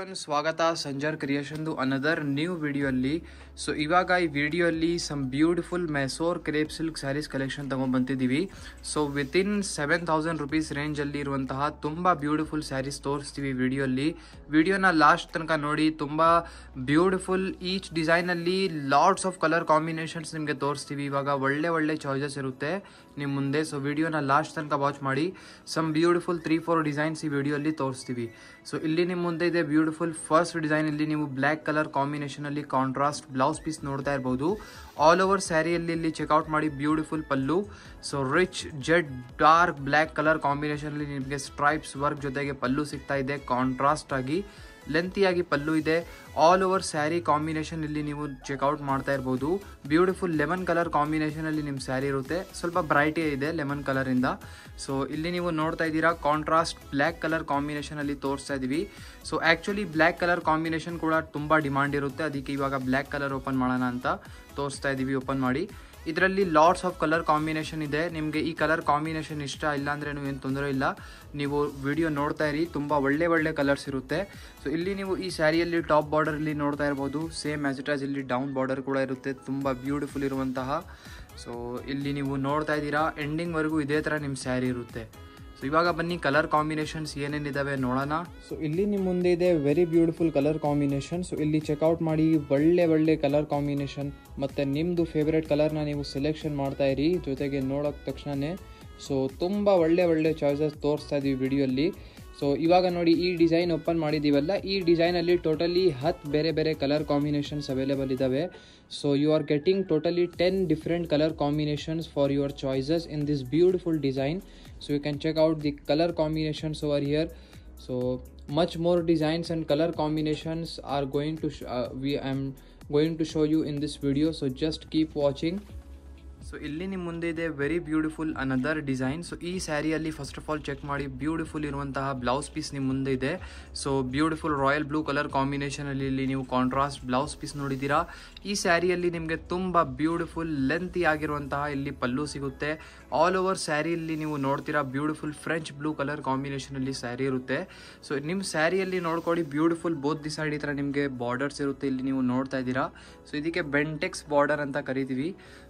Everyone, ಸ್ವಾಗತ ಸಂಜರ್ ಕ್ರಿಯೇಷನ್ದು another new video ಅಲ್ಲಿ. ಸೊ ಇವಾಗ ಈ ವಿಡಿಯೋ ಅಲ್ಲಿ some beautiful Mysore crepe silk sarees collection ತಗೊಂಡ್ಬಂತಿದ್ದೀವಿ. ಸೊ ವಿತಿನ್ 7,000 ರುಪೀಸ್ ರೇಂಜ್ ಅಲ್ಲಿ ಇರುವಂತಹ ತುಂಬಾ ಬ್ಯೂಟಿಫುಲ್ ಸ್ಯಾರೀಸ್ ತೋರಿಸ್ತೀವಿ ವಿಡಿಯೋ ಅಲ್ಲಿ. ವಿಡಿಯೋನ ಲಾಸ್ಟ್ ತನಕ ನೋಡಿ. ತುಂಬಾ ಬ್ಯೂಟಿಫುಲ್ ಈಚ್ ಡಿಸೈನ್ ಅಲ್ಲಿ ಲಾಟ್ಸ್ ಆಫ್ ಕಲರ್ ಕಾಂಬಿನೇಷನ್ಸ್ ನಿಮಗೆ ತೋರಿಸ್ತೀವಿ. ಇವಾಗ ಒಳ್ಳೆ ಚಾಯ್ಸಸ್ ಇರುತ್ತೆ ನಿಮ್ಮ ಮುಂದೆ. ಸೊ ವಿಡಿಯೋನ ಲಾಸ್ಟ್ ತನಕ ವಾಚ್ ಮಾಡಿ. ಸಮ್ ಬ್ಯೂಟಿಫುಲ್ 3-4 ಡಿಸೈನ್ಸ್ ಈ ವಿಡಿಯೋ ಅಲ್ಲಿ ತೋರಿಸ್ತೀವಿ. ಸೊ ಇಲ್ಲಿ ನಿಮ್ಮ ಮುಂದೆ ಇದೆ ಬ್ಯೂಟಿಫುಲ್ ಫಸ್ಟ್ ಡಿಸೈನ್. ಇಲ್ಲಿ ನೀವು ಬ್ಲ್ಯಾಕ್ ಕಲರ್ ಕಾಂಬಿನೇಷನ್ ಅಲ್ಲಿ ಕಾಂಟ್ರಾಸ್ಟ್ ಬ್ಲೌಸ್ ಪೀಸ್ ನೋಡ್ತಾ ಇರಬಹುದು. ಆಲ್ ಓವರ್ ಸ್ಯಾರಿಯಲ್ಲಿ ಇಲ್ಲಿ ಚೆಕ್ಔಟ್ ಮಾಡಿ ಬ್ಯೂಟಿಫುಲ್ ಪಲ್ಲು. ಸೊ ರಿಚ್ ಜೆಡ್ ಡಾರ್ಕ್ ಬ್ಲ್ಯಾಕ್ ಕಲರ್ ಕಾಂಬಿನೇಷನ್ ಅಲ್ಲಿ ನಿಮಗೆ ಸ್ಟ್ರೈಪ್ಸ್ ವರ್ಕ್ ಜೊತೆಗೆ ಪಲ್ಲು ಸಿಗ್ತಾ ಇದೆ. ಕಾಂಟ್ರಾಸ್ಟ್ ಆಗಿ ಲೆಂತಿಯಾಗಿ ಪಲ್ಲು ಇದೆ. ಆಲ್ ಓವರ್ ಸ್ಯಾರಿ ಕಾಂಬಿನೇಷನ್ ಇಲ್ಲಿ ನೀವು ಚೆಕ್ಔಟ್ ಮಾಡ್ತಾ ಇರಬಹುದು. ಬ್ಯೂಟಿಫುಲ್ ಲೆಮನ್ ಕಲರ್ ಕಾಂಬಿನೇಷನ್ ಅಲ್ಲಿ ನಿಮ್ಮ ಸ್ಯಾರಿ ಇರುತ್ತೆ. ಸ್ವಲ್ಪ ಬ್ರೈಟೇ ಇದೆ ಲೆಮನ್ ಕಲರ್ ಇಂದ. ಸೊ ಇಲ್ಲಿ ನೀವು ನೋಡ್ತಾ ಇದ್ದೀರಾ ಕಾಂಟ್ರಾಸ್ಟ್ ಬ್ಲ್ಯಾಕ್ ಕಲರ್ ಕಾಂಬಿನೇಷನ್ ಅಲ್ಲಿ ತೋರಿಸ್ತಾ ಇದೀವಿ. So actually black colour combination ಕೂಡ ತುಂಬಾ ಡಿಮಾಂಡ್ ಇರುತ್ತೆ. ಅದಕ್ಕೆ ಇವಾಗ ಬ್ಲ್ಯಾಕ್ ಕಲರ್ ಓಪನ್ ಮಾಡೋಣ ಅಂತ ತೋರಿಸ್ತಾ ಇದೀವಿ. ಓಪನ್ ಮಾಡಿ. ಇದರಲ್ಲಿ ಲಾಟ್ಸ್ ಆಫ್ ಕಲರ್ ಕಾಂಬಿನೇಷನ್ ಇದೆ. ನಿಮಗೆ ಈ ಕಲರ್ ಕಾಂಬಿನೇಷನ್ ಇಷ್ಟ ಇಲ್ಲ ಅಂದ್ರೆ ಏನು ತೊಂದರೆ ಇಲ್ಲ, ನೀವು ವಿಡಿಯೋ ನೋಡ್ತಾ ಇರಿ. ತುಂಬ ಒಳ್ಳೆ ಕಲರ್ಸ್ ಇರುತ್ತೆ. ಸೊ ಇಲ್ಲಿ ನೀವು ಈ ಸ್ಯಾರಿಯಲ್ಲಿ ಟಾಪ್ ಬಾರ್ಡರ್ ಇಲ್ಲಿ ನೋಡ್ತಾ ಇರ್ಬೋದು. ಸೇಮ್ ಆಸ್ ಇಟ್ ಆಸ್ ಇಲ್ಲಿ ಡೌನ್ ಬಾರ್ಡರ್ ಕೂಡ ಇರುತ್ತೆ. ತುಂಬ ಬ್ಯೂಟಿಫುಲ್ ಇರುವಂತಹ. ಸೊ ಇಲ್ಲಿ ನೀವು ನೋಡ್ತಾ ಇದ್ದೀರಾ ಎಂಡಿಂಗ್ವರೆಗೂ ಇದೇ ಥರ ನಿಮ್ಮ ಸ್ಯಾರಿ ಇರುತ್ತೆ. ಸೊ ಇವಾಗ ಬನ್ನಿ ಕಲರ್ ಕಾಂಬಿನೇಷನ್ಸ್ ಏನೇನಿದಾವೆ ನೋಡೋಣ. ಸೊ ಇಲ್ಲಿ ನಿಮ್ಮ ಮುಂದೆ ಇದೆ very beautiful colour combination. So ಇಲ್ಲಿ ಚೆಕ್ಔಟ್ ಮಾಡಿ ಒಳ್ಳೆ ಕಲರ್ ಕಾಂಬಿನೇಷನ್. ಮತ್ತು ನಿಮ್ಮದು ಫೇವ್ರೆಟ್ ಕಲರ್ನ ನೀವು ಸೆಲೆಕ್ಷನ್ ಮಾಡ್ತಾ ಇರಿ. ಜೊತೆಗೆ ನೋಡೋಕೆ ತಕ್ಷಣವೇ ಸೊ ತುಂಬ ಒಳ್ಳೆ ಚಾಯ್ಸಸ್ ತೋರಿಸ್ತಾ ಇದೀವಿ ವಿಡಿಯೋಲ್ಲಿ. ಸೊ ಇವಾಗ ನೋಡಿ ಈ ಡಿಸೈನ್ ಓಪನ್ ಮಾಡಿದ್ದೀವಲ್ಲ, ಈ ಡಿಸೈನಲ್ಲಿ ಟೋಟಲಿ 10 ಬೇರೆ ಕಲರ್ ಕಾಂಬಿನೇಷನ್ಸ್ ಅವೈಲೇಬಲ್ ಇದ್ದಾವೆ. So you are getting totally 10 different colour combinations for your choices in this beautiful design. So you can check out the color combinations over here. So much more designs and color combinations are going to I'm going to show you in this video. So just keep watching. So ಇಲ್ಲಿ ನಿಮ್ಮ ಮುಂದೆ ಇದೆ very beautiful another design. So ಈ ಸ್ಯಾರಿಯಲ್ಲಿ first of all check ಮಾಡಿ beautiful ಇರುವಂತಹ blouse piece ನಿಮ್ಮ ಮುಂದೆ ಇದೆ. So beautiful royal blue colour ಕಾಂಬಿನೇಷನಲ್ಲಿ ಇಲ್ಲಿ ನೀವು ಕಾಂಟ್ರಾಸ್ಟ್ ಬ್ಲೌಸ್ ಪೀಸ್ ನೋಡಿದ್ದೀರಾ. ಈ ಸ್ಯಾರಿಯಲ್ಲಿ ನಿಮಗೆ ತುಂಬ ಬ್ಯೂಟಿಫುಲ್ ಲೆಂತಿ ಆಗಿರುವಂತಹ ಇಲ್ಲಿ ಪಲ್ಲು ಸಿಗುತ್ತೆ. ಆಲ್ ಓವರ್ ಸ್ಯಾರಿಯಲ್ಲಿ ನೀವು ನೋಡ್ತೀರಾ ಬ್ಯೂಟಿಫುಲ್ ಫ್ರೆಂಚ್ ಬ್ಲೂ ಕಲರ್ ಕಾಂಬಿನೇಷನಲ್ಲಿ ಸ್ಯಾರಿ ಇರುತ್ತೆ. ಸೊ ನಿಮ್ಮ ಸ್ಯಾರಿಯಲ್ಲಿ ನೋಡ್ಕೊಳ್ಳಿ ಬ್ಯೂಟಿಫುಲ್ ಬೋತ್ ದಿ ಸೈಡ್ ಈ ಥರ ನಿಮಗೆ ಬಾರ್ಡರ್ಸ್ ಇರುತ್ತೆ. ಇಲ್ಲಿ ನೀವು ನೋಡ್ತಾ ಇದ್ದೀರಾ. ಸೊ ಇದಕ್ಕೆ ಬೆಂಟೆಕ್ಸ್ ಬಾರ್ಡರ್ ಅಂತ ಕರಿತೀವಿ.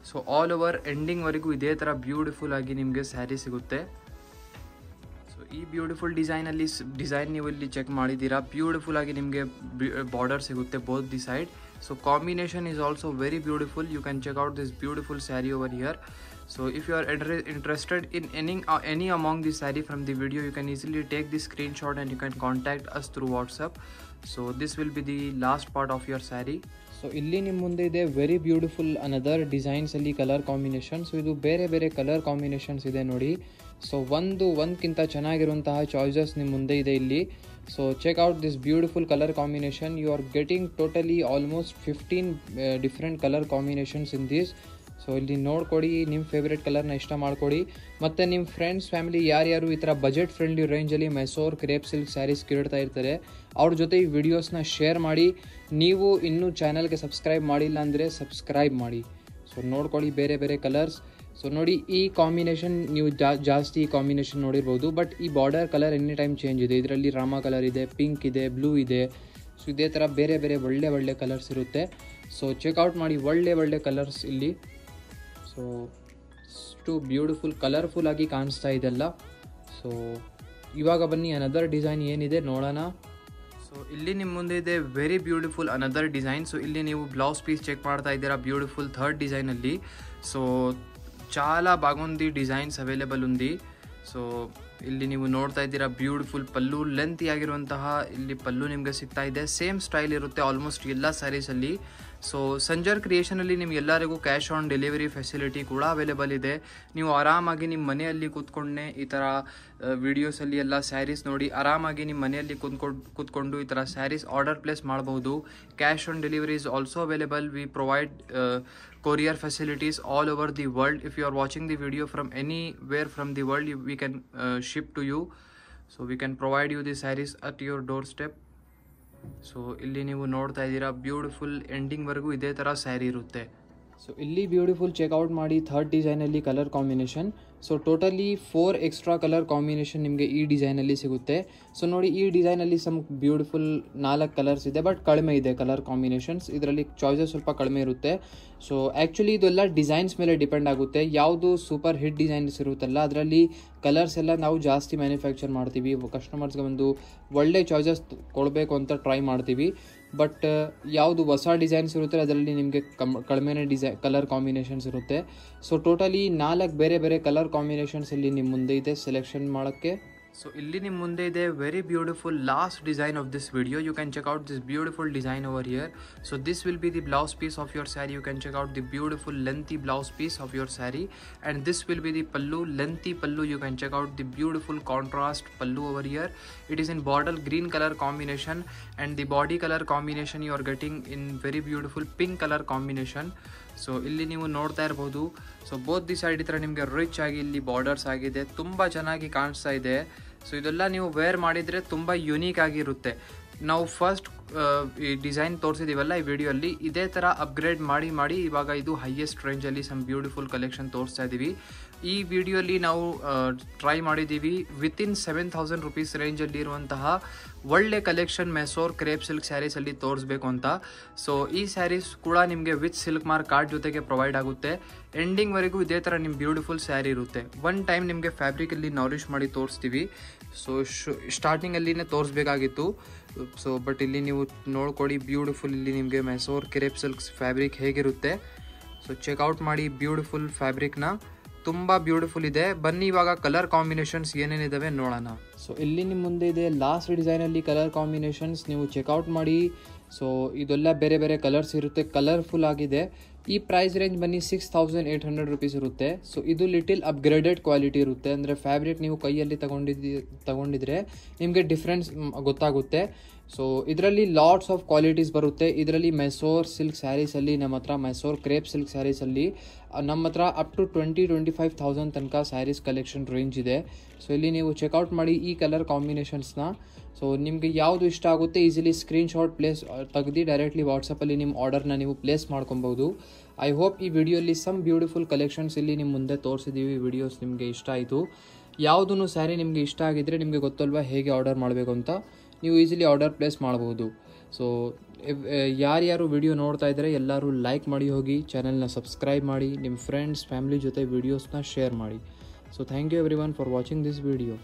ಸೊ ಆಲ್ ಓವರ್ ಎಂಡಿಂಗ್ವರೆಗೂ ಇದೇ ಥರ ಬ್ಯೂಟಿಫುಲ್ ಆಗಿ ನಿಮಗೆ ಸ್ಯಾರಿ ಸಿಗುತ್ತೆ. ಸೊ ಈ ಬ್ಯೂಟಿಫುಲ್ ಡಿಸೈನ್ ನೀವು ಇಲ್ಲಿ ಚೆಕ್ ಮಾಡಿದ್ದೀರಾ. ಬ್ಯೂಟಿಫುಲ್ ಆಗಿ ನಿಮಗೆ ಬಾರ್ಡರ್ ಸಿಗುತ್ತೆ both the side. So combination is also very beautiful. You can check out this beautiful sari over here. So if you are interested in any among the saree from the video, you can easily take this screenshot and you can contact us through WhatsApp. So this will be the last part of your saree. So ಇಲ್ಲಿ ನಿಮ್ಮ ಮುಂದೆ ಇದೆ very beautiful another designs ಅಲ್ಲಿ colour combination. So ಇದು ಬೇರೆ colour combinations ಇದೆ ನೋಡಿ. So ಒಂದಕ್ಕಿಂತ ಚೆನ್ನಾಗಿರುವಂತಹ ಚಾಯ್ಸಸ್ ನಿಮ್ಮ ಮುಂದೆ ಇದೆ ಇಲ್ಲಿ. So check out this beautiful colour combination. You are getting totally almost 15 different colour combinations in this. So ಇಲ್ಲಿ ನೋಡ್ಕೊಡಿ, ನಿಮ್ಮ ಫೇವ್ರೆಟ್ ಕಲರ್ನ ಇಷ್ಟ ಮಾಡ್ಕೊಡಿ. ಮತ್ತು ನಿಮ್ಮ ಫ್ರೆಂಡ್ಸ್ ಫ್ಯಾಮಿಲಿ ಯಾರ್ಯಾರು ಈ ಥರ ಬಜೆಟ್ ಫ್ರೆಂಡ್ಲಿ ರೇಂಜಲ್ಲಿ ಮೈಸೂರ್ ಕ್ರೇಪ್ ಸಿಲ್ಕ್ ಸ್ಯಾರೀಸ್ ಕೇಳ್ತಾ ಇರ್ತಾರೆ, ಅವ್ರ ಜೊತೆ ಈ ವಿಡಿಯೋಸ್ನ ಶೇರ್ ಮಾಡಿ. ನೀವು ಇನ್ನೂ ಚಾನಲ್ಗೆ ಸಬ್ಸ್ಕ್ರೈಬ್ ಮಾಡಿಲ್ಲ ಅಂದರೆ ಸಬ್ಸ್ಕ್ರೈಬ್ ಮಾಡಿ. ಸೊ ನೋಡ್ಕೊಳ್ಳಿ ಬೇರೆ ಕಲರ್ಸ್. ಸೊ ನೋಡಿ ಈ ಕಾಂಬಿನೇಷನ್ ನೀವು ಜಾಸ್ತಿ ಈ ಕಾಂಬಿನೇಷನ್ ನೋಡಿರ್ಬೋದು. ಬಟ್ ಈ border colour any time change ಇದೆ. ಇದರಲ್ಲಿ ರಾಮ ಕಲರ್ ಇದೆ, ಪಿಂಕ್ ಇದೆ, ಬ್ಲೂ ಇದೆ. ಸೊ ಇದೇ ಥರ ಬೇರೆ ಒಳ್ಳೆ ಕಲರ್ಸ್ ಇರುತ್ತೆ. ಸೊ ಚೆಕ್ಔಟ್ ಮಾಡಿ ಒಳ್ಳೆ ಕಲರ್ಸ್ ಇಲ್ಲಿ. ಸೊ ಅಷ್ಟು ಬ್ಯೂಟಿಫುಲ್ ಕಲರ್ಫುಲ್ ಆಗಿ ಕಾಣಿಸ್ತಾ ಇದೆಲ್ಲ. ಸೊ ಇವಾಗ ಬನ್ನಿ ಅನದರ್ ಡಿಸೈನ್ ಏನಿದೆ ನೋಡೋಣ. ಸೊ ಇಲ್ಲಿ ನಿಮ್ಮ ಮುಂದೆ ಇದೆ very beautiful another design. So ಇಲ್ಲಿ ನೀವು ಬ್ಲೌಸ್ ಪೀಸ್ ಚೆಕ್ ಮಾಡ್ತಾ ಇದ್ದೀರಾ ಬ್ಯೂಟಿಫುಲ್ ಥರ್ಡ್ ಡಿಸೈನಲ್ಲಿ. సో చాలా బాగుంది డిజైన్స్ అవైలబుల్ ఉంది. సో ಇಲ್ಲಿ ನೀವು ನೋಡ್ತಾ ಇದ್ದೀರಾ ಬ್ಯೂಟಿಫುಲ್ ಪಲ್ಲು ಲೆಂತಿ ಆಗಿರುವಂತಹ ಇಲ್ಲಿ ಪಲ್ಲು ನಿಮಗೆ ಸಿಗ್ತಾ ಇದೆ. ಸೇಮ್ ಸ್ಟೈಲ್ ಇರುತ್ತೆ ಆಲ್ಮೋಸ್ಟ್ ಎಲ್ಲ ಸ್ಯಾರೀಸಲ್ಲಿ. ಸೊ ಸಂಜರ್ ಕ್ರಿಯೇಷನಲ್ಲಿ ನಿಮ್ಗೆಲ್ಲರಿಗೂ ಕ್ಯಾಶ್ ಆನ್ ಡೆಲಿವರಿ ಫೆಸಿಲಿಟಿ ಕೂಡ ಅವೈಲೇಬಲ್ ಇದೆ. ನೀವು ಆರಾಮಾಗಿ ನಿಮ್ಮ ಮನೆಯಲ್ಲಿ ಕೂತ್ಕೊಂಡೆ ಈ ಥರ ವಿಡಿಯೋಸಲ್ಲಿ ಎಲ್ಲ ಸ್ಯಾರೀಸ್ ನೋಡಿ ಆರಾಮಾಗಿ ನಿಮ್ಮ ಮನೆಯಲ್ಲಿ ಕೂತ್ಕೊಂಡು ಈ ಥರ ಸ್ಯಾರೀಸ್ ಆರ್ಡರ್ ಪ್ಲೇಸ್ ಮಾಡಬಹುದು. Cash on delivery is also available. We provide courier facilities all over the world. If you are watching the video from anywhere from the world, we can ship to you. So we can provide you the sarees at your doorstep. So ಇಲ್ಲಿ ನೀವು ನೋಡ್ತಾ ಇದ್ದೀರಾ beautiful ಎಂಡಿಂಗ್ವರೆಗೂ ಇದೇ ಥರ ಸ್ಯಾರಿ ಇರುತ್ತೆ. So ಇಲ್ಲಿ beautiful check out ಮಾಡಿ third ಡಿಸೈನಲ್ಲಿ colour combination. So totally 4 extra colour combination ನಿಮಗೆ ಈ ಡಿಸೈನಲ್ಲಿ ಸಿಗುತ್ತೆ. ಸೊ ನೋಡಿ, ಈ ಡಿಸೈನಲ್ಲಿ ಸಮ್ ಬ್ಯೂಟಿಫುಲ್ 4 ಕಲರ್ಸ್ ಇದೆ, ಬಟ್ ಕಡಿಮೆ ಇದೆ ಕಲರ್ ಕಾಂಬಿನೇಷನ್ಸ್. ಇದರಲ್ಲಿ ಚಾಯ್ಸಸ್ ಸ್ವಲ್ಪ ಕಡಿಮೆ ಇರುತ್ತೆ. ಸೊ ಆ್ಯಕ್ಚುಲಿ ಇದೆಲ್ಲ ಡಿಸೈನ್ಸ್ ಮೇಲೆ ಡಿಪೆಂಡ್ ಆಗುತ್ತೆ. ಯಾವುದು ಸೂಪರ್ ಹಿಟ್ ಡಿಸೈನ್ಸ್ ಇರುತ್ತಲ್ಲ ಅದರಲ್ಲಿ ಕಲರ್ಸ್ ಎಲ್ಲ ನಾವು ಜಾಸ್ತಿ ಮ್ಯಾನುಫ್ಯಾಕ್ಚರ್ ಮಾಡ್ತೀವಿ. ಕಸ್ಟಮರ್ಸ್ಗೆ ಒಂದು ಒಳ್ಳೆ ಚಾಯ್ಸಸ್ ಕೊಡಬೇಕು ಅಂತ ಟ್ರೈ ಮಾಡ್ತೀವಿ. ಬಟ್ ಯಾವುದು ಹೊಸ ಡಿಸೈನ್ಸ್ ಇರುತ್ತೆ ಅದರಲ್ಲಿ ನಿಮಗೆ ಕಡಿಮೆನೇ ಕಲರ್ ಕಾಂಬಿನೇಷನ್ಸ್ ಇರುತ್ತೆ. ಸೊ ಟೋಟಲಿ 4 ಬೇರೆ ಬೇರೆ ಕಲರ್ ಕಾಂಬಿನೇಷನ್ಸ್ ಇಲ್ಲಿ ನಿಮ್ಮ ಮುಂದೆ ಇದೆ ಸೆಲೆಕ್ಷನ್ ಮಾಡೋಕ್ಕೆ. ಸೊ ಇಲ್ಲಿ ನಿಮ್ಮ ಮುಂದೆ ಇದೆ very beautiful last design of this video. You can check out this beautiful design over here. So this will be the blouse piece of your sari. You can check out the beautiful lengthy blouse piece of your sari, and this will be the pallu, lengthy pallu. You can check out the beautiful contrast pallu over here. It is in bottle green color combination, and the body color combination you are getting in very beautiful pink color combination. So ಇಲ್ಲಿ ನೀವು ನೋಡ್ತಾ ಇರ್ಬೋದು. So both the side ಈ ಥರ ನಿಮಗೆ rich ಆಗಿ ಇಲ್ಲಿ borders ಆಗಿದೆ, ತುಂಬ ಚೆನ್ನಾಗಿ ಕಾಣಿಸ್ತಾ ಇದೆ. ಸೊ ಇದೆಲ್ಲ ನೀವು ವೇರ್ ಮಾಡಿದರೆ ತುಂಬ ಯುನೀಕ್ ಆಗಿರುತ್ತೆ. ನಾವು ಫಸ್ಟ್ ಈ ಡಿಸೈನ್ ತೋರಿಸಿದ್ದೀವಲ್ಲ ಈ ವಿಡಿಯೋಲ್ಲಿ, ಇದೇ ಥರ ಅಪ್ಗ್ರೇಡ್ ಮಾಡಿ ಇವಾಗ ಇದು ಹೈಯೆಸ್ಟ್ ರೇಂಜಲ್ಲಿ ಸಮ್ ಬ್ಯೂಟಿಫುಲ್ ಕಲೆಕ್ಷನ್ ತೋರಿಸ್ತಾ ಇದ್ದೀವಿ. ಈ ವಿಡಿಯೋಲಿ ನಾವು ಟ್ರೈ ಮಾಡಿದ್ದೀವಿ ವಿತಿನ್ 7,000 ರುಪೀಸ್ ರೇಂಜಲ್ಲಿ ಇರುವಂತಹ ಒಳ್ಳೆ ಕಲೆಕ್ಷನ್ ಮೆಸೋರ್ ಕ್ರೇಪ್ ಸಿಲ್ಕ್ ಸ್ಯಾರೀಸಲ್ಲಿ ತೋರಿಸ್ಬೇಕು ಅಂತ. ಸೊ ಈ ಸ್ಯಾರೀಸ್ ಕೂಡ ನಿಮಗೆ ವಿತ್ ಸಿಲ್ಕ್ ಮಾರ್ಕ್ ಕಾರ್ಡ್ ಜೊತೆಗೆ ಪ್ರೊವೈಡ್ ಆಗುತ್ತೆ. ಎಂಡಿಂಗ್ವರೆಗೂ ಇದೇ ಥರ ನಿಮ್ಮ ಬ್ಯೂಟಿಫುಲ್ ಸ್ಯಾರಿ ಇರುತ್ತೆ. ಒನ್ ಟೈಮ್ ನಿಮಗೆ ಫ್ಯಾಬ್ರಿಕಲ್ಲಿ ನಾರಿಶ್ ಮಾಡಿ ತೋರಿಸ್ತೀವಿ. ಸೊ ಸ್ಟಾರ್ಟಿಂಗಲ್ಲಿನೇ ತೋರಿಸ್ಬೇಕಾಗಿತ್ತು. ಸೊ ಬಟ್ ಇಲ್ಲಿ ನೀವು ನೋಡ್ಕೊಳ್ಳಿ ಬ್ಯೂಟಿಫುಲ್ ಇಲ್ಲಿ ನಿಮಗೆ ಮೆಸೋರ್ ಕ್ರೇಪ್ ಸಿಲ್ಕ್ ಫ್ಯಾಬ್ರಿಕ್ ಹೇಗಿರುತ್ತೆ. ಸೊ ಚೆಕ್ಔಟ್ ಮಾಡಿ ಬ್ಯೂಟಿಫುಲ್ ಫ್ಯಾಬ್ರಿಕ್ನ, ತುಂಬ ಬ್ಯೂಟಿಫುಲ್ ಇದೆ. ಬನ್ನಿ ಇವಾಗ ಕಲರ್ ಕಾಂಬಿನೇಷನ್ಸ್ ಏನೇನಿದಾವೆ ನೋಡೋಣ. ಸೊ ಇಲ್ಲಿ ನಿಮ್ಮ ಮುಂದೆ ಇದೆ ಲಾಸ್ಟ್ ಡಿಸೈನಲ್ಲಿ ಕಲರ್ ಕಾಂಬಿನೇಷನ್ಸ್, ನೀವು ಚೆಕ್ಔಟ್ ಮಾಡಿ. ಸೊ ಇದೆಲ್ಲ ಬೇರೆ ಬೇರೆ ಕಲರ್ಸ್ ಇರುತ್ತೆ, ಕಲರ್ಫುಲ್ ಆಗಿದೆ. ಈ ಪ್ರೈಸ್ ರೇಂಜ್ ಬನ್ನಿ 6,800 ರುಪೀಸ್ ಇರುತ್ತೆ. ಸೊ ಇದು ಲಿಟಿಲ್ ಅಪ್ಗ್ರೇಡೆಡ್ ಕ್ವಾಲಿಟಿ ಇರುತ್ತೆ, ಅಂದರೆ ಫ್ಯಾಬ್ರಿಕ್ ನೀವು ಕೈಯಲ್ಲಿ ತಗೊಂಡಿದ್ರೆ ನಿಮಗೆ ಡಿಫ್ರೆನ್ಸ್ ಗೊತ್ತಾಗುತ್ತೆ. ಸೊ ಇದರಲ್ಲಿ ಲಾಟ್ಸ್ ಆಫ್ ಕ್ವಾಲಿಟೀಸ್ ಬರುತ್ತೆ. ಇದರಲ್ಲಿ ಮೆಸೋರ್ ಸಿಲ್ಕ್ ಸ್ಯಾರೀಸಲ್ಲಿ ನಮ್ಮ ಹತ್ರ, ಮೆಸೋರ್ ಕ್ರೇಪ್ ಸಿಲ್ಕ್ ಸ್ಯಾರೀಸಲ್ಲಿ ನಮ್ಮ ಹತ್ರ ಅಪ್ ಟು 20-25,000 ತನಕ ಸ್ಯಾರೀಸ್ ಕಲೆಕ್ಷನ್ ರೇಂಜ್ ಇದೆ. ಸೊ ಇಲ್ಲಿ ನೀವು ಚೆಕ್ಔಟ್ ಮಾಡಿ ಈ ಕಲರ್ ಕಾಂಬಿನೇಷನ್ಸ್ನ. ಸೊ ನಿಮಗೆ ಯಾವುದು ಇಷ್ಟ ಆಗುತ್ತೆ ಈಸಿಲಿ ಸ್ಕ್ರೀನ್ಶಾಟ್ ತೆಗೆದು ಡೈರೆಕ್ಟ್ಲಿ ವಾಟ್ಸಪ್ಪಲ್ಲಿ ನಿಮ್ಮ ಆರ್ಡರ್ನ ನೀವು ಪ್ಲೇಸ್ ಮಾಡ್ಕೊಬೋದು. ಐ ಹೋಪ್ ಈ ವಿಡಿಯೋಲಿ ಸಮ್ ಬ್ಯೂಟಿಫುಲ್ ಕಲೆಕ್ಷನ್ಸ್ ಇಲ್ಲಿ ನಿಮ್ಮ ಮುಂದೆ ತೋರಿಸಿದ್ದೀವಿ. ವಿಡಿಯೋಸ್ ನಿಮಗೆ ಇಷ್ಟ ಆಯಿತು. ಯಾವುದೂ ಸ್ಯಾರಿ ನಿಮಗೆ ಇಷ್ಟ ಆಗಿದ್ದರೆ ನಿಮಗೆ ಗೊತ್ತಲ್ವಾ ಹೇಗೆ ಆರ್ಡರ್ ಮಾಡಬೇಕು ಅಂತ, ನೀವು ಈಸಿಲಿ ಆರ್ಡರ್ ಪ್ಲೇಸ್ ಮಾಡ್ಬೋದು. ಸೊ ಯಾರ್ಯಾರು ವಿಡಿಯೋ ನೋಡ್ತಾ ಇದ್ದಾರೆ ಎಲ್ಲರೂ ಲೈಕ್ ಮಾಡಿ ಹೋಗಿ, ಚಾನಲ್ನ ಸಬ್ಸ್ಕ್ರೈಬ್ ಮಾಡಿ, ನಿಮ್ಮ ಫ್ರೆಂಡ್ಸ್ ಫ್ಯಾಮಿಲಿ ಜೊತೆ ವಿಡಿಯೋಸ್ನ ಶೇರ್ ಮಾಡಿ. So thank you everyone for watching this video.